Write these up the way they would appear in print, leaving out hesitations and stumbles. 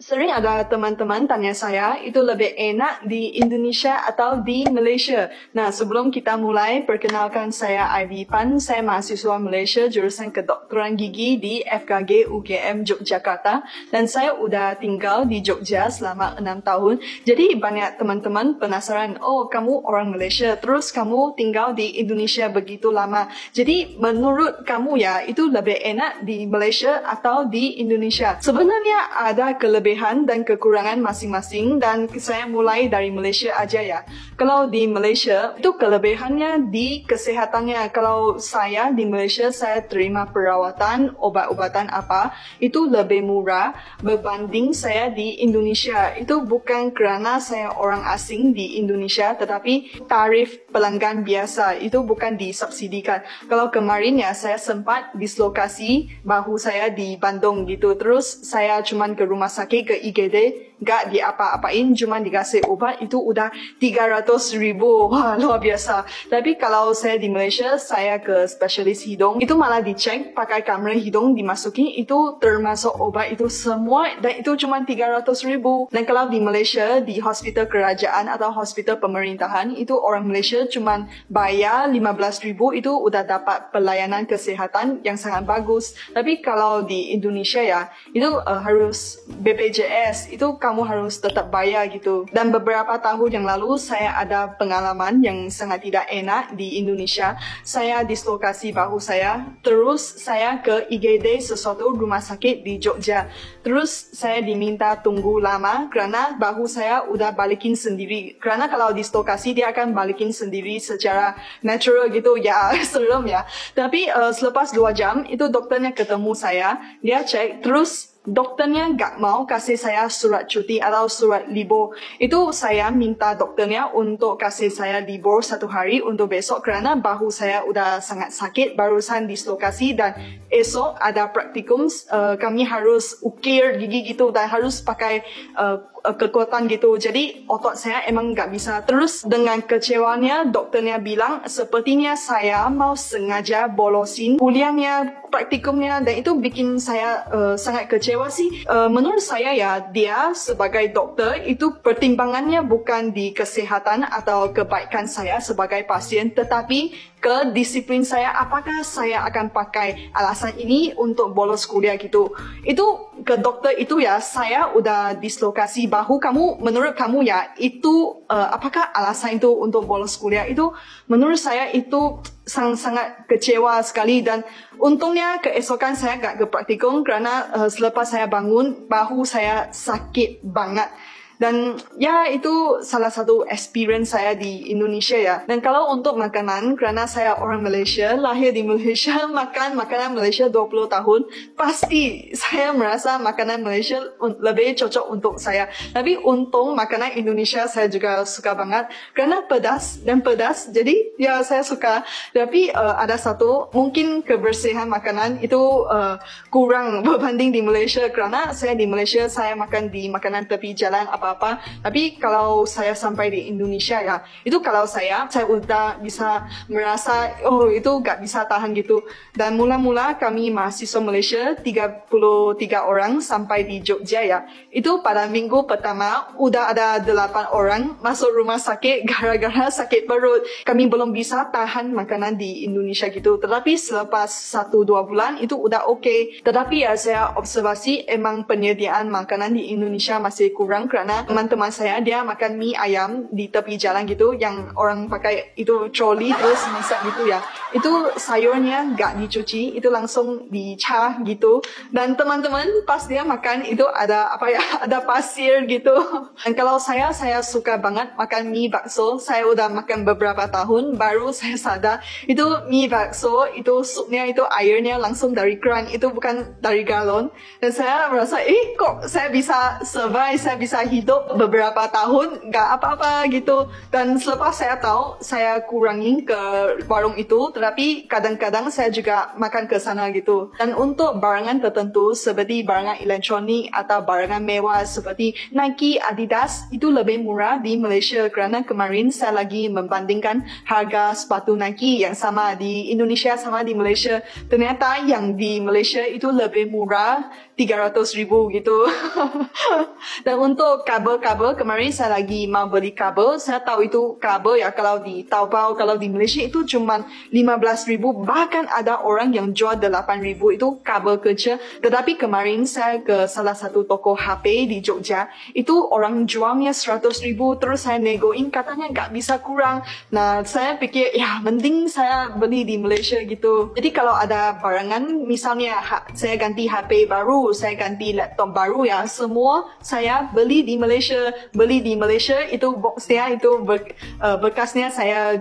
Sering ada teman-teman tanya saya, itu lebih enak di Indonesia atau di Malaysia? Nah, sebelum kita mulai, perkenalkan saya Ivy Pan. Saya mahasiswa Malaysia jurusan kedokteran gigi di FKG UGM Yogyakarta. Dan saya udah tinggal di Jogja selama 6 tahun. Jadi banyak teman-teman penasaran, oh kamu orang Malaysia, terus kamu tinggal di Indonesia begitu lama. Jadi menurut kamu ya, itu lebih enak di Malaysia atau di Indonesia? Sebenarnya ada kelebihan dan kekurangan masing-masing dan saya mulai dari Malaysia aja ya. Kalau di Malaysia, itu kelebihannya di kesehatannya. Kalau saya di Malaysia, saya terima perawatan, obat-obatan apa, itu lebih murah berbanding saya di Indonesia. Itu bukan kerana saya orang asing di Indonesia, tetapi tarif pelanggan biasa, itu bukan disubsidikan. Kalau kemarin ya, saya sempat dislokasi bahu saya di Bandung gitu. Terus saya cuman ke rumah sakit, ke IGD, nggak diapa-apain, cuma dikasih obat, itu udah 300,000. Wah, luar biasa. Tapi kalau saya di Malaysia, saya ke spesialis hidung, itu malah dicek pakai kamera hidung, dimasuki, itu termasuk obat itu semua, dan itu cuma 300,000. Dan kalau di Malaysia, di hospital kerajaan atau hospital pemerintahan, itu orang Malaysia cuma bayar 15,000, itu udah dapat pelayanan kesehatan yang sangat bagus. Tapi kalau di Indonesia ya, itu harus BPJS, itu kamu harus tetap bayar gitu. Dan beberapa tahun yang lalu saya ada pengalaman yang sangat tidak enak di Indonesia. Saya dislokasi bahu saya, terus saya ke IGD sesuatu rumah sakit di Jogja. Terus saya diminta tunggu lama kerana bahu saya udah balikin sendiri. Kerana kalau dislokasi dia akan balikin sendiri secara natural gitu ya, serem ya. Tapi selepas 2 jam itu dokternya ketemu saya, dia cek, terus dokternya nggak mau kasih saya surat cuti atau surat libur. Itu saya minta dokternya untuk kasih saya libur 1 hari untuk besok kerana bahu saya udah sangat sakit, barusan dislokasi, dan esok ada praktikum, kami harus ukir gigi gitu dan harus pakai kekuatan gitu. Jadi otot saya emang nggak bisa. Terus dengan kecewanya dokternya bilang sepertinya saya mau sengaja bolosin kuliahnya, praktikumnya, dan itu bikin saya sangat kecewa sih. Menurut saya ya, dia sebagai dokter itu pertimbangannya bukan di kesehatan atau kebaikan saya sebagai pasien, tetapi ke disiplin saya, apakah saya akan pakai alasan ini untuk bolos kuliah gitu. Itu ke dokter itu ya, saya udah dislokasi bahu, menurut kamu ya, itu apakah alasan itu untuk bolos kuliah? Itu menurut saya itu sangat kecewa sekali. Dan untungnya keesokan saya nggak ke praktikum kerana selepas saya bangun, bahu saya sakit banget. Dan ya, itu salah satu experience saya di Indonesia ya. Dan kalau untuk makanan, kerana saya orang Malaysia, lahir di Malaysia, makan makanan Malaysia 20 tahun, pasti saya merasa makanan Malaysia lebih cocok untuk saya. Tapi untung makanan Indonesia saya juga suka banget, kerana pedas, jadi ya saya suka. Tapi ada satu, mungkin kebersihan makanan itu kurang berbanding di Malaysia, kerana saya di Malaysia, saya makan di makanan tepi jalan apa. Tapi kalau saya sampai di Indonesia ya, itu kalau saya udah bisa merasa, oh itu gak bisa tahan gitu. Dan mula-mula kami mahasiswa Malaysia 33 orang sampai di Jogja ya, itu pada minggu pertama udah ada 8 orang masuk rumah sakit gara-gara sakit perut. Kami belum bisa tahan makanan di Indonesia gitu. Tetapi selepas 1-2 bulan itu udah okay. Tetapi ya, saya observasi emang penyediaan makanan di Indonesia masih kurang, kerana teman-teman saya dia makan mie ayam di tepi jalan gitu, yang orang pakai itu troli terus masak gitu ya. Itu sayurnya nggak dicuci, itu langsung dicah gitu. Dan teman-teman pas dia makan itu ada ada pasir gitu. Dan kalau saya suka banget makan mie bakso. Saya udah makan beberapa tahun, baru saya sadar itu mie bakso itu supnya itu airnya langsung dari keran, itu bukan dari galon. Dan saya merasa kok saya bisa survive, saya bisa hidup beberapa tahun nggak apa-apa gitu. Dan selepas saya tahu, saya kurangin ke warung itu, tetapi kadang-kadang saya juga makan ke sana gitu. Dan untuk barangan tertentu seperti barangan elektronik atau barangan mewah seperti Nike, Adidas, itu lebih murah di Malaysia, kerana kemarin saya lagi membandingkan harga sepatu Nike yang sama di Indonesia sama di Malaysia. Ternyata yang di Malaysia itu lebih murah 300,000 gitu. Dan untuk kabel-kabel, kemarin saya lagi mau beli kabel. Saya tahu itu kabel ya, kalau di Taobao, kalau di Malaysia itu cuma 15,000. Bahkan ada orang yang jual 8,000 itu kabel kerja. Tetapi kemarin saya ke salah satu toko HP di Jogja, itu orang jualnya 100,000. Terus saya negoin, katanya nggak bisa kurang. Nah, saya pikir ya mending saya beli di Malaysia gitu. Jadi kalau ada barangan, misalnya saya ganti HP baru, saya ganti laptop baru ya, semua saya beli di Malaysia. Beli di Malaysia itu boxnya, itu bekasnya saya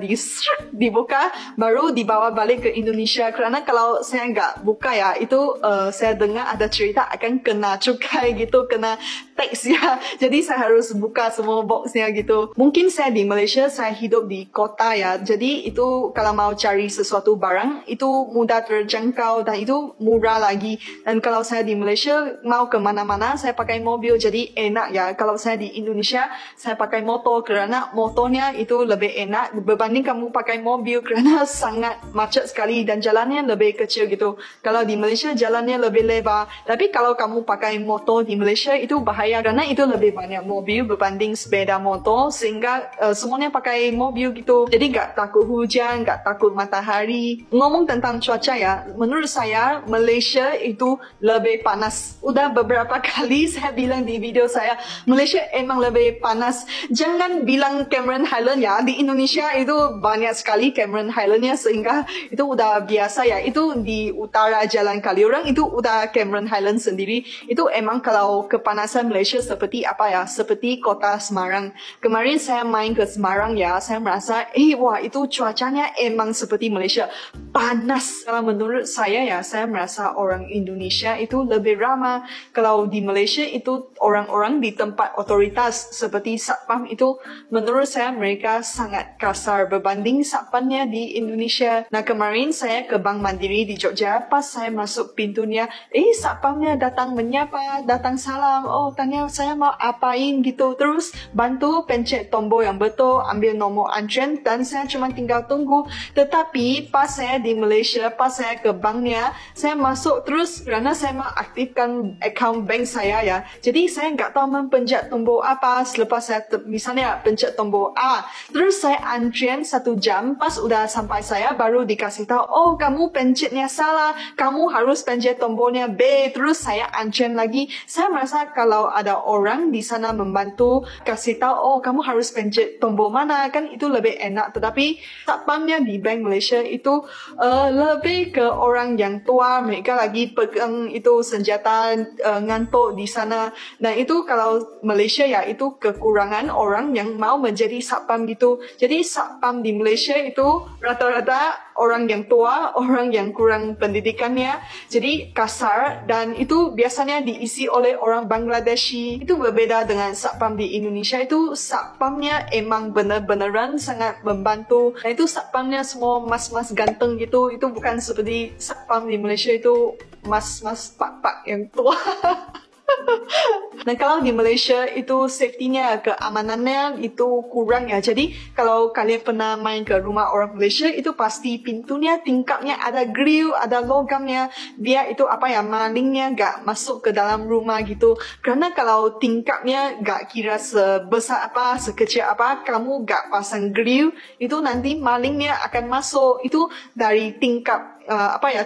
dibuka, baru dibawa balik ke Indonesia. Kerana kalau saya nggak buka ya, itu saya dengar ada cerita akan kena cukai gitu, kena tax ya. Jadi saya harus buka semua boxnya gitu. Mungkin saya di Malaysia, saya hidup di kota ya. Jadi itu kalau mau cari sesuatu barang, itu mudah terjangkau dan itu murah lagi. Dan kalau saya di Malaysia, mau ke mana-mana, saya pakai mobil. Jadi enak ya. Kalau saya di Indonesia, saya pakai motor kerana motornya itu lebih enak berbanding kamu pakai mobil kerana sangat macet sekali dan jalannya lebih kecil gitu. Kalau di Malaysia, jalannya lebih lebar. Tapi kalau kamu pakai motor di Malaysia, itu bahaya kerana itu lebih banyak mobil berbanding sepeda motor, sehingga semuanya pakai mobil gitu. Jadi nggak takut hujan, nggak takut matahari. Ngomong tentang cuaca ya, menurut saya Malaysia itu lebih panas. Udah beberapa kali saya bilang di video saya, Malaysia emang lebih panas. Jangan bilang Cameron Highland ya, di Indonesia itu banyak sekali Cameron Highlandnya, sehingga itu udah biasa ya. Itu di utara Jalan Kaliurang, itu udah Cameron Highland sendiri. Itu emang kalau kepanasan Malaysia seperti apa ya, seperti kota Semarang. Kemarin saya main ke Semarang ya, saya merasa wah itu cuacanya emang seperti Malaysia, panas. Kalau menurut saya ya, saya merasa orang Indonesia itu lebih ramah. Kalau di Malaysia itu orang-orang di tempat otoritas seperti satpam itu, menurut saya mereka sangat kasar berbanding satpamnya di Indonesia. Nah, kemarin saya ke Bank Mandiri di Jogja, pas saya masuk pintunya, satpamnya datang menyapa, datang salam, tanya saya mau apain gitu, terus bantu pencet tombol yang betul, ambil nomor antrian, dan saya cuma tinggal tunggu. Tetapi pas saya di Malaysia, pas saya ke banknya, saya masuk terus kerana saya mau aktifkan akaun bank saya ya. Jadi saya nggak tahu mempencet tombol apa. Selepas saya misalnya pencet tombol A, terus saya antrian 1 jam, pas udah sampai saya baru dikasih tahu, kamu pencetnya salah, kamu harus pencet tombolnya B. Terus saya antrian lagi. Saya merasa kalau ada orang di sana membantu, kasih tahu, kamu harus pencet tombol mana, kan itu lebih enak. Tetapi satpamnya di Bank Malaysia itu lebih ke orang yang tua, mereka lagi pegang itu senjata, ngantuk di sana. Nah itu kalau Malaysia ya, itu kekurangan orang yang mau menjadi satpam gitu. Jadi satpam di Malaysia itu rata-rata orang yang tua, orang yang kurang pendidikannya, jadi kasar, dan itu biasanya diisi oleh orang Bangladeshi. Itu berbeda dengan satpam di Indonesia. Itu satpamnya emang benar-benaran sangat membantu. Nah itu satpamnya semua mas-mas ganteng gitu. Itu bukan seperti satpam di Malaysia itu mas-mas pak-pak yang tua. Dan kalau di Malaysia itu safety-nya, keamanannya itu kurang ya. Jadi kalau kalian pernah main ke rumah orang Malaysia, itu pasti pintunya, tingkapnya ada grill, ada logamnya. Biar itu malingnya gak masuk ke dalam rumah gitu. Karena kalau tingkapnya gak kira sebesar apa, sekecil apa, kamu gak pasang grill, itu nanti malingnya akan masuk. Itu dari tingkap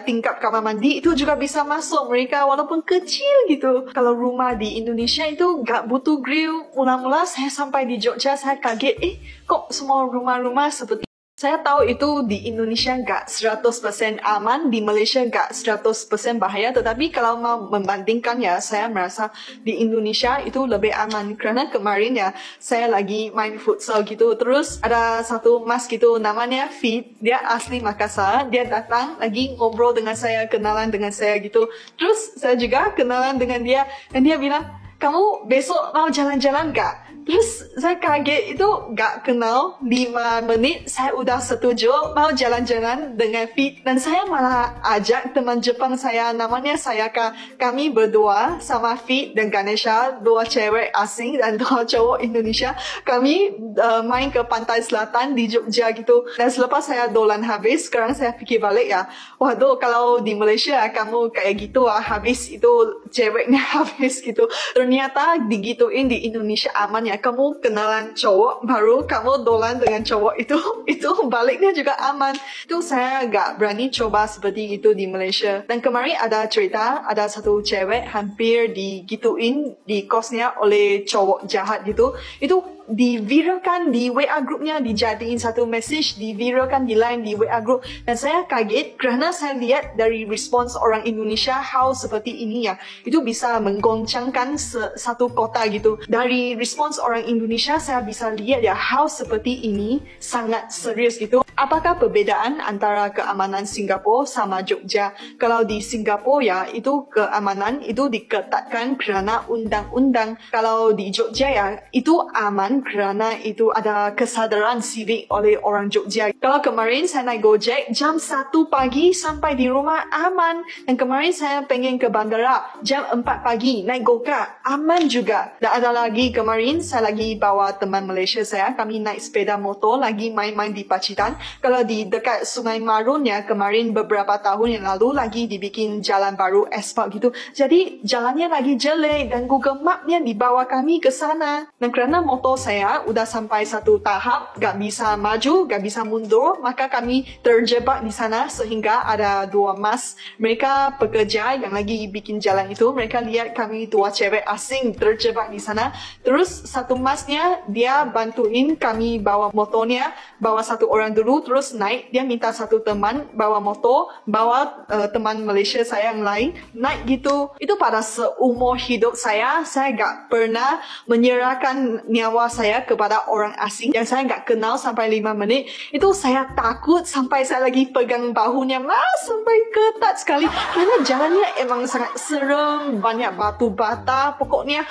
tingkap kamar mandi itu juga bisa masuk mereka walaupun kecil gitu. Kalau rumah di Indonesia itu gak butuh grill. Mula-mula saya sampai di Jogja, saya kaget, kok semua rumah-rumah seperti. Saya tahu itu di Indonesia gak 100% aman, di Malaysia gak 100% bahaya, tetapi kalau mau membandingkan ya, saya merasa di Indonesia itu lebih aman. Kerana kemarin ya, saya lagi main futsal gitu, terus ada satu mas gitu, namanya Fit, dia asli Makassar, dia datang lagi ngobrol dengan saya, kenalan dengan saya gitu. Terus saya juga kenalan dengan dia, dan dia bilang, kamu besok mau jalan-jalan gak? Terus saya kaget itu gak kenal 5 menit saya udah setuju mau jalan-jalan dengan Fit dan saya malah ajak teman Jepang saya namanya Sayaka. Kami berdua sama Fit dan Ganesha, 2 cewek asing dan 2 cowok Indonesia. Kami main ke pantai selatan di Jogja gitu. Dan selepas saya dolan habis, sekarang saya fikir balik ya, waduh kalau di Malaysia kamu kayak gitu habis itu ceweknya habis gitu. Ternyata digituin di Indonesia aman ya. Kamu kenalan cowok baru, kamu dolan dengan cowok itu baliknya juga aman. Itu saya gak berani coba seperti itu di Malaysia. Dan kemarin ada cerita, ada satu cewek hampir digituin di kosnya oleh cowok jahat gitu. Itu diviralkan di WA grupnya, dijadiin satu message, diviralkan di line di WA group. Dan saya kaget kerana saya lihat dari respons orang Indonesia how seperti ini ya, itu bisa menggoncangkan satu kota gitu. Dari respons orang Indonesia saya bisa lihat ya how seperti ini sangat serius gitu. Apakah perbezaan antara keamanan Singapura sama Jogja? Kalau di Singapura ya, itu keamanan itu diketatkan kerana undang-undang. Kalau di Jogja ya, itu aman kerana itu ada kesadaran civic oleh orang Jogja. Kalau kemarin saya naik Gojek jam 1 pagi sampai di rumah aman. Dan kemarin saya pengen ke bandara jam 4 pagi naik Go-Kart aman juga. Dan ada lagi kemarin saya lagi bawa teman Malaysia saya, kami naik sepeda motor lagi main-main di Pacitan. Kalau di dekat Sungai Marun ya, kemarin beberapa tahun yang lalu lagi dibikin jalan baru aspal gitu. Jadi jalannya lagi jelek dan Google Map-nya dibawa kami ke sana. Dan kerana motor saya udah sampai satu tahap gak bisa maju, gak bisa mundur, maka kami terjebak di sana sehingga ada 2 mas. Mereka pekerja yang lagi bikin jalan itu, mereka lihat kami 2 cewek asing terjebak di sana. Terus satu masnya dia bantuin kami bawa motornya, bawa satu orang dulu, terus naik. Dia minta satu teman bawa motor, bawa teman Malaysia saya yang lain naik gitu. Itu pada seumur hidup saya gak pernah menyerahkan nyawa saya kepada orang asing yang saya gak kenal sampai 5 menit. Itu saya takut sampai saya lagi pegang bahunya sampai ketat sekali karena jalannya emang sangat serem, banyak batu bata, pokoknya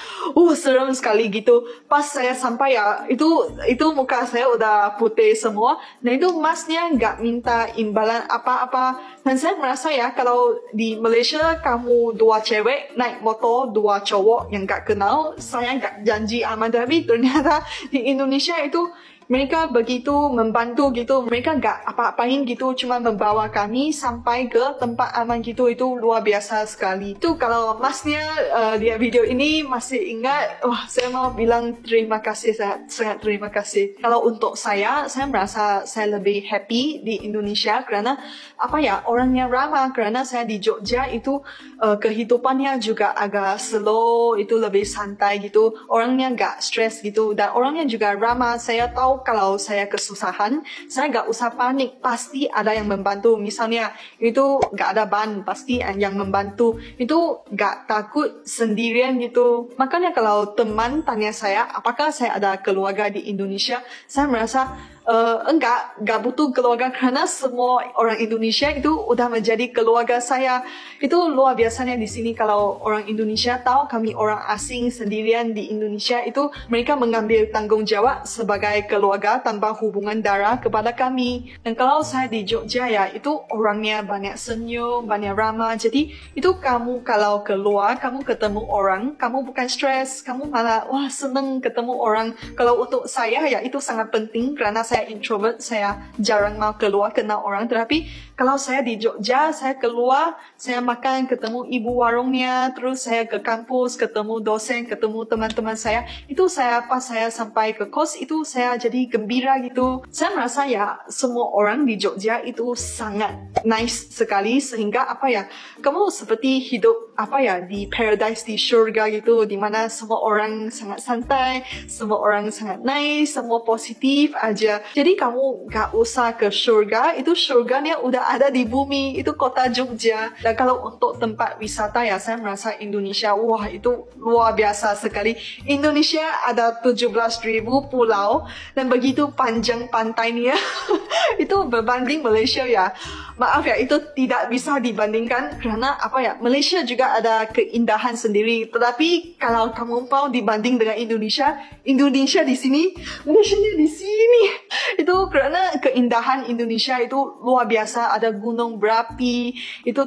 serem sekali gitu. Pas saya sampai ya, itu muka saya udah putih semua. Dan itu masnya gak minta imbalan apa-apa. Dan saya merasa ya, kalau di Malaysia kamu 2 cewek naik motor, 2 cowok yang gak kenal, saya gak janji aman. Tapi ternyata di Indonesia itu mereka begitu membantu gitu. Mereka gak apa-apain gitu, cuma membawa kami sampai ke tempat aman gitu. Itu luar biasa sekali. Itu kalau masnya lihat video ini masih ingat, saya mau bilang terima kasih, sangat terima kasih. Kalau untuk saya merasa saya lebih happy di Indonesia kerana orangnya ramah. Kerana saya di Jogja itu kehidupannya juga agak slow, itu lebih santai gitu. Orangnya gak stres gitu dan orangnya juga ramah. Saya tahu kalau saya kesusahan, saya gak usah panik, pasti ada yang membantu. Misalnya itu gak ada ban, pasti yang membantu. Itu gak takut sendirian gitu. Makanya kalau teman tanya saya apakah saya ada keluarga di Indonesia, saya merasa enggak butuh keluarga kerana semua orang Indonesia itu udah menjadi keluarga saya. Itu luar biasanya di sini kalau orang Indonesia tahu kami orang asing sendirian di Indonesia, itu mereka mengambil tanggungjawab sebagai keluarga tanpa hubungan darah kepada kami. Dan kalau saya di Jogja ya, itu orangnya banyak senyum, banyak ramah. Jadi itu kamu kalau keluar, kamu ketemu orang, kamu bukan stres, kamu malah seneng ketemu orang. Kalau untuk saya ya itu sangat penting kerana saya introvert, saya jarang mau keluar kenal orang. Tetapi kalau saya di Jogja, saya keluar, saya makan, ketemu ibu warungnya, terus saya ke kampus, ketemu dosen, ketemu teman-teman saya. Itu pas saya sampai ke kos, itu saya jadi gembira gitu. Saya merasa ya semua orang di Jogja itu sangat nice sekali sehingga kamu seperti hidup di paradise, di surga gitu, di mana semua orang sangat santai, semua orang sangat nice, semua positif aja. Jadi kamu gak usah ke syurga, itu syurganya udah ada di bumi, itu kota Jogja. Dan kalau untuk tempat wisata ya, saya merasa Indonesia, wah itu luar biasa sekali. Indonesia ada 17,000 pulau dan begitu panjang pantainya. Itu berbanding Malaysia ya. Maaf ya, itu tidak bisa dibandingkan karena Malaysia juga ada keindahan sendiri. Tetapi kalau kamu mau dibanding dengan Indonesia, Indonesia di sini, Malaysia di sini. Itu karena keindahan Indonesia itu luar biasa. Ada gunung berapi, itu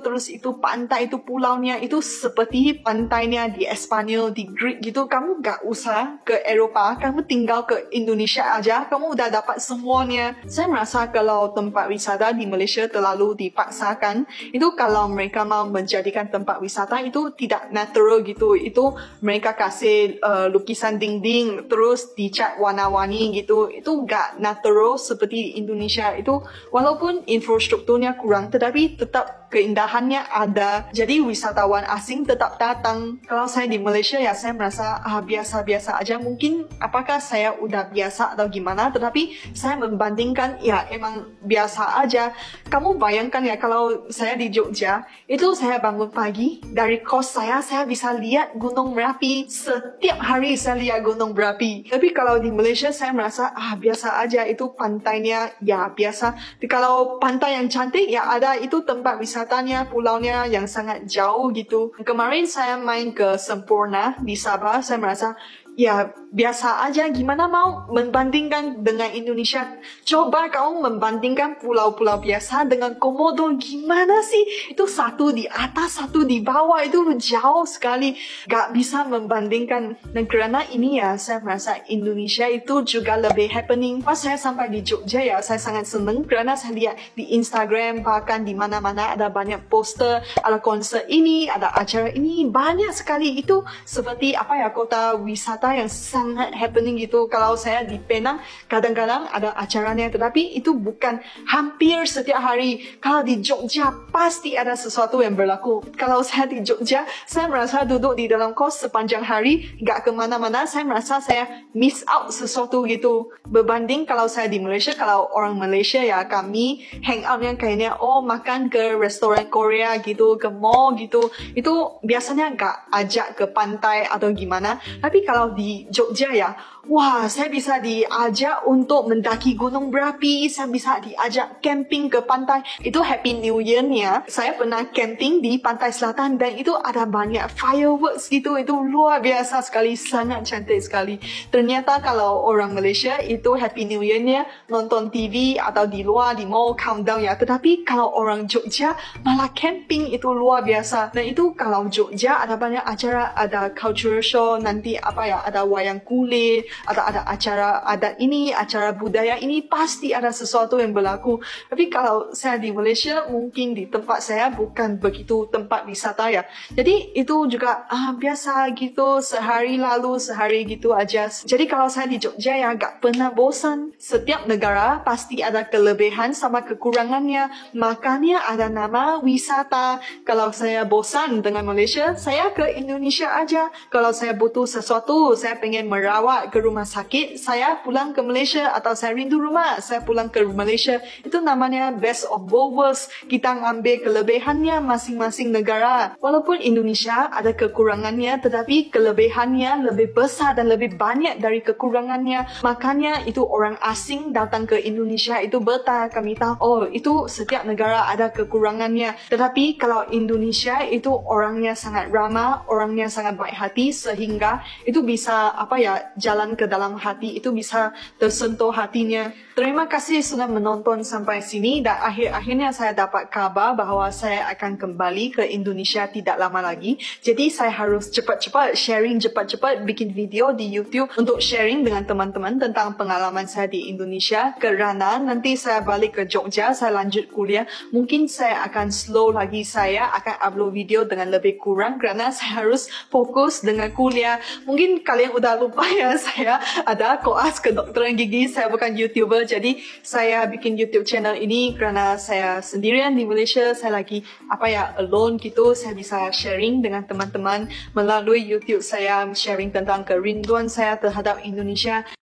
pantai, itu pulaunya, itu seperti pantainya di Espanyol, di Greek gitu. Kamu gak usah ke Eropa, kamu tinggal ke Indonesia aja, kamu udah dapat semuanya. Saya merasa kalau tempat wisata di Malaysia terlalu dipaksakan, itu kalau mereka mau menjadikan tempat wisata itu tidak natural gitu. Itu mereka kasih lukisan dinding terus dicat warna-warni gitu. Itu gak natural seperti Indonesia. Itu walaupun infrastrukturnya kurang, tetapi tetap keindahannya ada. Jadi wisatawan asing tetap datang. Kalau saya di Malaysia ya, saya merasa biasa-biasa aja. Mungkin apakah saya udah biasa atau gimana, tetapi saya membandingkan ya emang biasa aja. Kamu bayangkan ya, kalau saya di Jogja, itu saya bangun pagi, dari kos saya bisa lihat Gunung Merapi. Setiap hari saya lihat Gunung Merapi. Tapi kalau di Malaysia, saya merasa biasa aja. Itu pantainya ya biasa. Kalau pantai yang cantik ya ada, itu tempat wisatanya, pulaunya yang sangat jauh gitu. Kemarin saya main ke Semporna di Sabah, saya merasa ya biasa aja. Gimana mau membandingkan dengan Indonesia? Coba kamu membandingkan pulau-pulau biasa dengan Komodo, gimana sih? Itu satu di atas, satu di bawah, itu jauh sekali. Gak bisa membandingkan. Dan karena ini ya, saya merasa Indonesia itu juga lebih happening. Pas saya sampai di Jogja ya, saya sangat senang karena saya lihat di Instagram, bahkan di mana-mana ada banyak poster, ada konser ini, ada acara ini, banyak sekali. Itu seperti kota wisata yang sangat happening gitu. Kalau saya di Penang, kadang-kadang ada acaranya, tetapi itu bukan hampir setiap hari. Kalau di Jogja, pasti ada sesuatu yang berlaku. Kalau saya di Jogja, saya merasa duduk di dalam kos sepanjang hari, gak kemana-mana, saya merasa saya miss out sesuatu gitu. Berbanding kalau saya di Malaysia, kalau orang Malaysia ya, kami hangout yang kayaknya, makan ke restoran Korea gitu, ke mall gitu. Itu biasanya gak ajak ke pantai atau gimana. Tapi kalau di Jogja ya, wah, saya bisa diajak untuk mendaki gunung berapi, saya bisa diajak camping ke pantai. Itu Happy New Year-nya, saya pernah camping di pantai selatan dan itu ada banyak fireworks gitu. Itu luar biasa sekali, sangat cantik sekali. Ternyata kalau orang Malaysia itu Happy New Year-nya nonton TV atau di luar, di mall, countdown ya. Tetapi kalau orang Jogja malah camping, itu luar biasa. Dan itu kalau Jogja ada banyak acara, ada cultural show, nanti ada wayang kulit, ada acara adat ini, acara budaya ini, pasti ada sesuatu yang berlaku. Tapi kalau saya di Malaysia, mungkin di tempat saya bukan begitu tempat wisata ya. Jadi itu juga biasa gitu, sehari lalu sehari gitu aja. Jadi kalau saya di Jogja ya gak pernah bosan. Setiap negara pasti ada kelebihan sama kekurangannya. Makanya ada nama wisata. Kalau saya bosan dengan Malaysia, saya ke Indonesia aja. Kalau saya butuh sesuatu, saya pengen merawat ke rumah sakit, saya pulang ke Malaysia. Atau saya rindu rumah, saya pulang ke Malaysia. Itu namanya best of both worlds. Kita ngambil kelebihannya masing-masing negara. Walaupun Indonesia ada kekurangannya, tetapi kelebihannya lebih besar dan lebih banyak dari kekurangannya. Makanya itu orang asing datang ke Indonesia itu betah. Kami tahu, itu setiap negara ada kekurangannya. Tetapi kalau Indonesia itu orangnya sangat ramah, orangnya sangat baik hati, sehingga itu bisa jalan ke dalam hati, itu bisa tersentuh hatinya. Terima kasih sudah menonton sampai sini dan akhirnya saya dapat kabar bahwa saya akan kembali ke Indonesia tidak lama lagi. Jadi saya harus cepat-cepat sharing, cepat-cepat bikin video di YouTube untuk sharing dengan teman-teman tentang pengalaman saya di Indonesia. Kerana nanti saya balik ke Jogja, saya lanjut kuliah. Mungkin saya akan slow lagi, saya akan upload video dengan lebih kurang kerana saya harus fokus dengan kuliah. Mungkin kalian udah lupa ya, saya ada koas kedokteran gigi, saya bukan YouTuber. Jadi saya bikin YouTube channel ini kerana saya sendirian di Malaysia, saya lagi alone gitu. Saya bisa sharing dengan teman-teman melalui YouTube saya, sharing tentang kerinduan saya terhadap Indonesia.